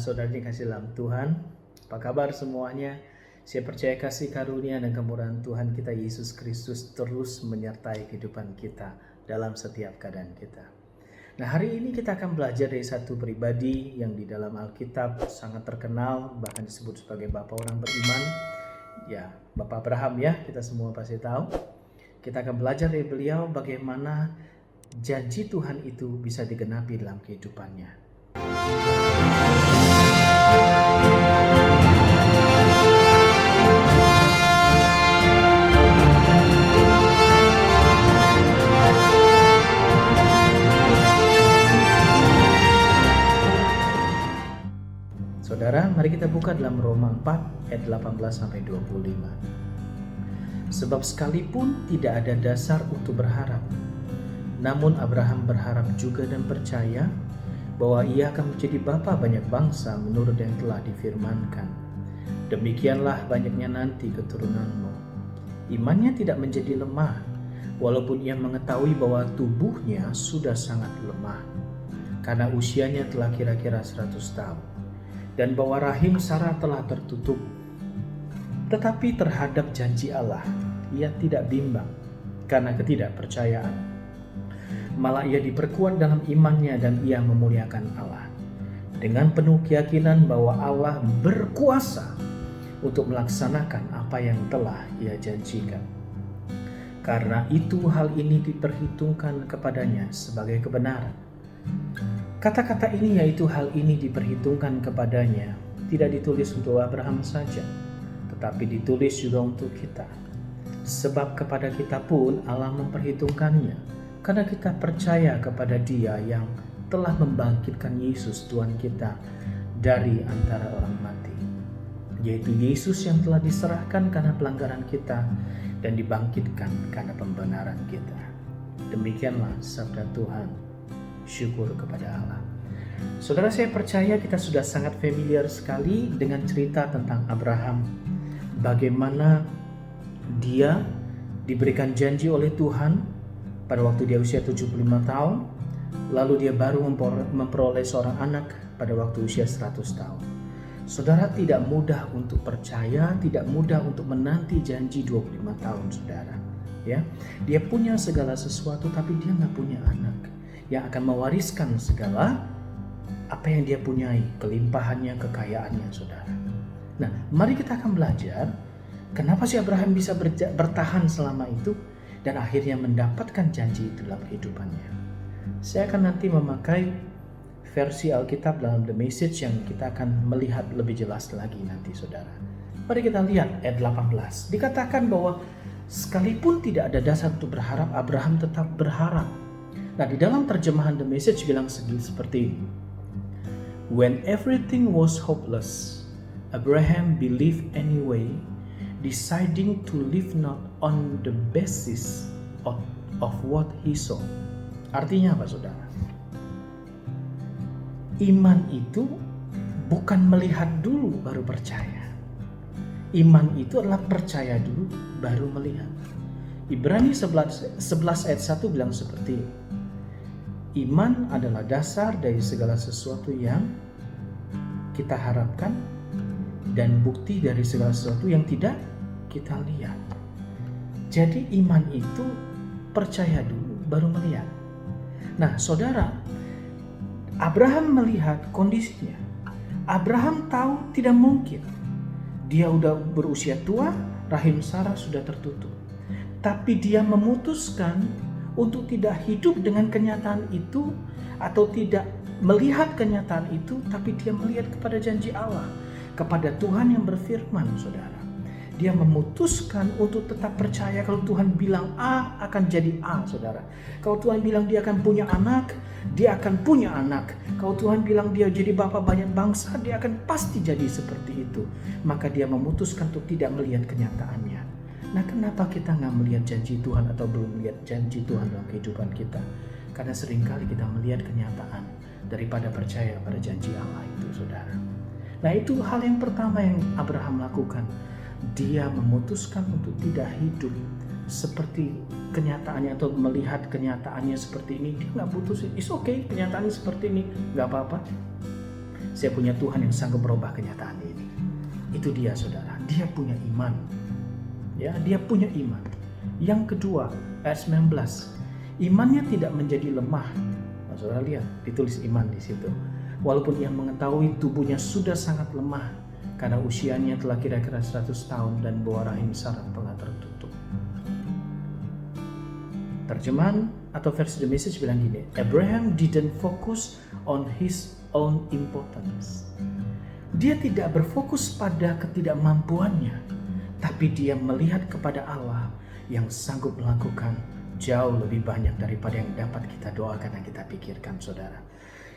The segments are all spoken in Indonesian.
saudara dikasih dalam Tuhan. Apa kabar semuanya? Saya percaya kasih karunia dan kemurahan Tuhan kita Yesus Kristus terus menyertai kehidupan kita dalam setiap keadaan kita. Nah, hari ini kita akan belajar dari satu pribadi yang di dalam Alkitab sangat terkenal, bahkan disebut sebagai Bapak orang beriman. Ya, Bapak Abraham ya, kita semua pasti tahu. Kita akan belajar dari beliau bagaimana janji Tuhan itu bisa digenapi dalam kehidupannya. Saudara, mari kita buka dalam Roma 4 ayat 18 sampai 25. Sebab sekalipun tidak ada dasar untuk berharap, namun Abraham berharap juga dan percaya bahwa ia akan menjadi bapa banyak bangsa menurut yang telah difirmankan. Demikianlah banyaknya nanti keturunanmu. Imannya tidak menjadi lemah, walaupun ia mengetahui bahwa tubuhnya sudah sangat lemah, karena usianya telah kira-kira 100 tahun, dan bahwa rahim Sarah telah tertutup. Tetapi terhadap janji Allah, ia tidak bimbang karena ketidakpercayaan. Malah ia diperkuat dalam imannya dan ia memuliakan Allah dengan penuh keyakinan bahwa Allah berkuasa untuk melaksanakan apa yang telah ia janjikan. Karena itu hal ini diperhitungkan kepadanya sebagai kebenaran. Kata-kata ini yaitu hal ini diperhitungkan kepadanya tidak ditulis untuk Abraham saja, tetapi ditulis juga untuk kita. Sebab kepada kita pun Allah memperhitungkannya, karena kita percaya kepada Dia yang telah membangkitkan Yesus Tuhan kita dari antara orang mati, yaitu Yesus yang telah diserahkan karena pelanggaran kita dan dibangkitkan karena pembenaran kita. Demikianlah sabda Tuhan. Syukur kepada Allah. Saudara, saya percaya kita sudah sangat familiar sekali dengan cerita tentang Abraham, bagaimana dia diberikan janji oleh Tuhan pada waktu dia usia 75 tahun, lalu dia baru memperoleh seorang anak pada waktu usia 100 tahun. Saudara, tidak mudah untuk percaya, tidak mudah untuk menanti janji 25 tahun, saudara. Ya, dia punya segala sesuatu tapi dia nggak punya anak yang akan mewariskan segala apa yang dia punyai, kelimpahannya, kekayaannya, saudara. Nah, mari kita akan belajar kenapa si Abraham bisa bertahan selama itu dan akhirnya mendapatkan janji itu dalam kehidupannya. Saya akan nanti memakai versi Alkitab dalam The Message yang kita akan melihat lebih jelas lagi nanti, saudara. Mari kita lihat ayat 18. Dikatakan bahwa sekalipun tidak ada dasar untuk berharap, Abraham tetap berharap. Nah, di dalam terjemahan The Message bilang seperti ini. When everything was hopeless, Abraham believed anyway, deciding to live not on the basis of what he saw. Artinya apa, saudara? Iman itu bukan melihat dulu baru percaya. Iman itu adalah percaya dulu baru melihat. Ibrani 11 ayat 1 bilang seperti ini. Iman adalah dasar dari segala sesuatu yang kita harapkan dan bukti dari segala sesuatu yang tidak kita lihat. Jadi iman itu percaya dulu baru melihat. Nah, saudara, Abraham melihat kondisinya. Abraham tahu tidak mungkin. Dia udah berusia tua, rahim Sarah sudah tertutup. Tapi dia memutuskan untuk tidak hidup dengan kenyataan itu atau tidak melihat kenyataan itu, tapi dia melihat kepada janji Allah, kepada Tuhan yang berfirman, saudara. Dia memutuskan untuk tetap percaya kalau Tuhan bilang A akan jadi A, saudara. Kalau Tuhan bilang dia akan punya anak, dia akan punya anak. Kalau Tuhan bilang dia jadi bapa banyak bangsa, dia akan pasti jadi seperti itu. Maka dia memutuskan untuk tidak melihat kenyataannya. Nah, kenapa kita nggak melihat janji Tuhan atau belum melihat janji Tuhan dalam kehidupan kita? Karena seringkali kita melihat kenyataan daripada percaya pada janji Allah itu, saudara. Nah, itu hal yang pertama yang Abraham lakukan. Dia memutuskan untuk tidak hidup seperti kenyataannya atau melihat kenyataannya seperti ini. Dia nggak putusin, it's okay, kenyataannya seperti ini, nggak apa-apa. Saya punya Tuhan yang sanggup merubah kenyataan ini. Itu dia saudara, dia punya iman. Ya, dia punya iman. Yang kedua, ayat 19. Imannya tidak menjadi lemah. Nah, saudara lihat, ditulis iman di situ. Walaupun ia mengetahui tubuhnya sudah sangat lemah karena usianya telah kira-kira 100 tahun dan buah rahim Sarah telah tertutup. Terjemahan atau versi The Message bilang gini, Abraham didn't focus on his own importance. Dia tidak berfokus pada ketidakmampuannya, tapi dia melihat kepada Allah yang sanggup melakukan jauh lebih banyak daripada yang dapat kita doakan dan kita pikirkan, saudara.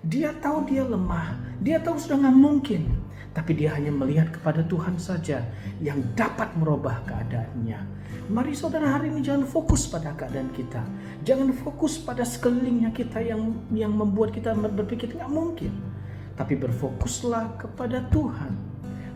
Dia tahu dia lemah, dia tahu sudah nggak mungkin, tapi dia hanya melihat kepada Tuhan saja yang dapat merubah keadaannya. Mari saudara, hari ini jangan fokus pada keadaan kita, jangan fokus pada sekelilingnya kita yang membuat kita berpikir nggak mungkin, tapi berfokuslah kepada Tuhan.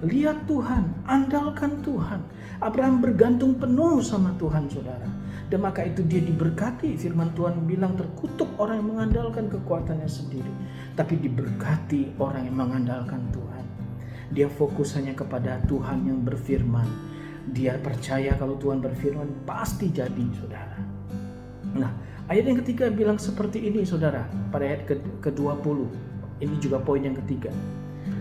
Lihat Tuhan, andalkan Tuhan. Abraham bergantung penuh sama Tuhan, saudara. Dan maka itu dia diberkati. Firman Tuhan bilang terkutuk orang yang mengandalkan kekuatannya sendiri, tapi diberkati orang yang mengandalkan Tuhan. Dia fokus hanya kepada Tuhan yang berfirman. Dia percaya kalau Tuhan berfirman pasti jadi, saudara. Nah, ayat yang ketiga bilang seperti ini, saudara. Pada ayat ke-20. Ini juga poin yang ketiga.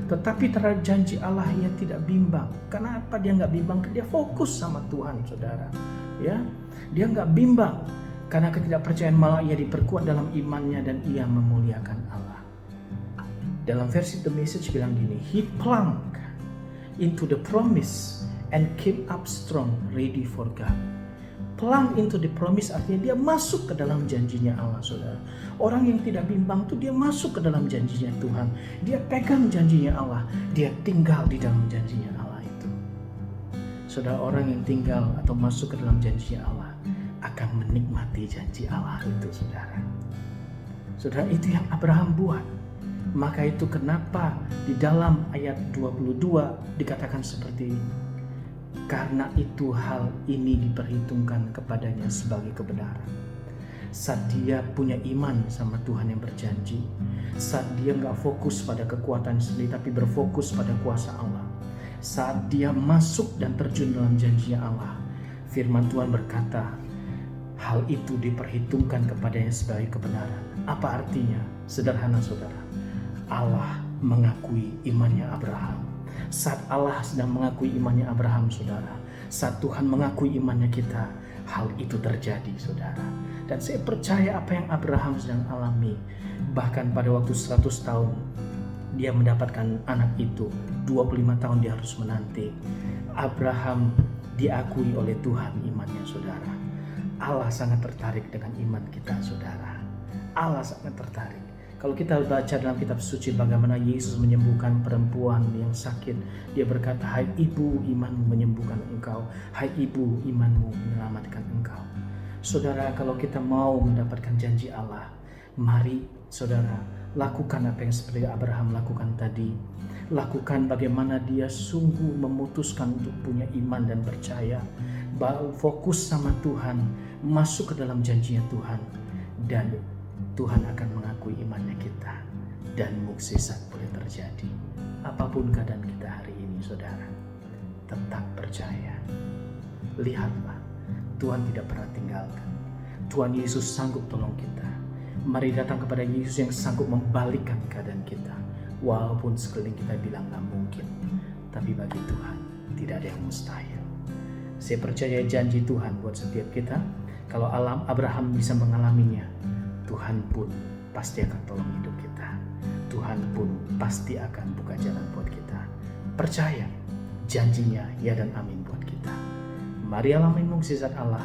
Tetapi terhadap janji Allah ia tidak bimbang. Kenapa dia nggak bimbang? Dia fokus sama Tuhan, saudara. Ya, dia nggak bimbang karena ketidakpercayaan, malah ia diperkuat dalam imannya dan ia memuliakan Allah. Dalam versi The Message bilang gini, he plunged into the promise and came up strong, ready for God. Plung into the promise artinya dia masuk ke dalam janjinya Allah, saudara. Orang yang tidak bimbang itu dia masuk ke dalam janjinya Tuhan. Dia pegang janjinya Allah. Dia tinggal di dalam janjinya Allah itu. Saudara, orang yang tinggal atau masuk ke dalam janjinya Allah akan menikmati janji Allah itu, saudara. Saudara, itu yang Abraham buat. Maka itu kenapa di dalam ayat 22 dikatakan seperti ini. Karena itu hal ini diperhitungkan kepadanya sebagai kebenaran. Saat dia punya iman sama Tuhan yang berjanji, saat dia gak fokus pada kekuatan sendiri tapi berfokus pada kuasa Allah, saat dia masuk dan terjun dalam janjinya Allah, firman Tuhan berkata hal itu diperhitungkan kepadanya sebagai kebenaran. Apa artinya? Sederhana, saudara. Allah mengakui imannya Abraham. Saat Allah sedang mengakui imannya Abraham, saudara, saat Tuhan mengakui imannya kita, hal itu terjadi, saudara. Dan saya percaya apa yang Abraham sedang alami, bahkan pada waktu 100 tahun dia mendapatkan anak itu, 25 tahun dia harus menanti. Abraham diakui oleh Tuhan imannya, saudara. Allah sangat tertarik dengan iman kita, saudara. Allah sangat tertarik. Kalau kita baca dalam kitab suci bagaimana Yesus menyembuhkan perempuan yang sakit, dia berkata, hai ibu, imanmu menyembuhkan engkau. Hai ibu, imanmu menyelamatkan engkau. Saudara, kalau kita mau mendapatkan janji Allah, mari saudara lakukan apa yang seperti Abraham lakukan tadi. Lakukan bagaimana dia sungguh memutuskan untuk punya iman dan percaya, fokus sama Tuhan, masuk ke dalam janjinya Tuhan, dan Tuhan akan mengakui imannya kita dan mukjizat boleh terjadi. Apapun keadaan kita hari ini, saudara, tetap percaya. Lihatlah, Tuhan tidak pernah tinggalkan. Tuhan Yesus sanggup tolong kita. Mari datang kepada Yesus yang sanggup membalikkan keadaan kita. Walaupun sekeliling kita bilang gak mungkin, tapi bagi Tuhan tidak ada yang mustahil. Saya percaya janji Tuhan buat setiap kita. Kalau Abraham bisa mengalaminya, Tuhan pun pasti akan tolong hidup kita. Tuhan pun pasti akan buka jalan buat kita. Percaya, janjinya ya dan amin buat kita. Mari alami mukjizat Allah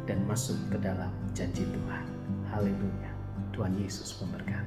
dan masuk ke dalam janji Tuhan. Haleluya. Tuhan Yesus memberkati.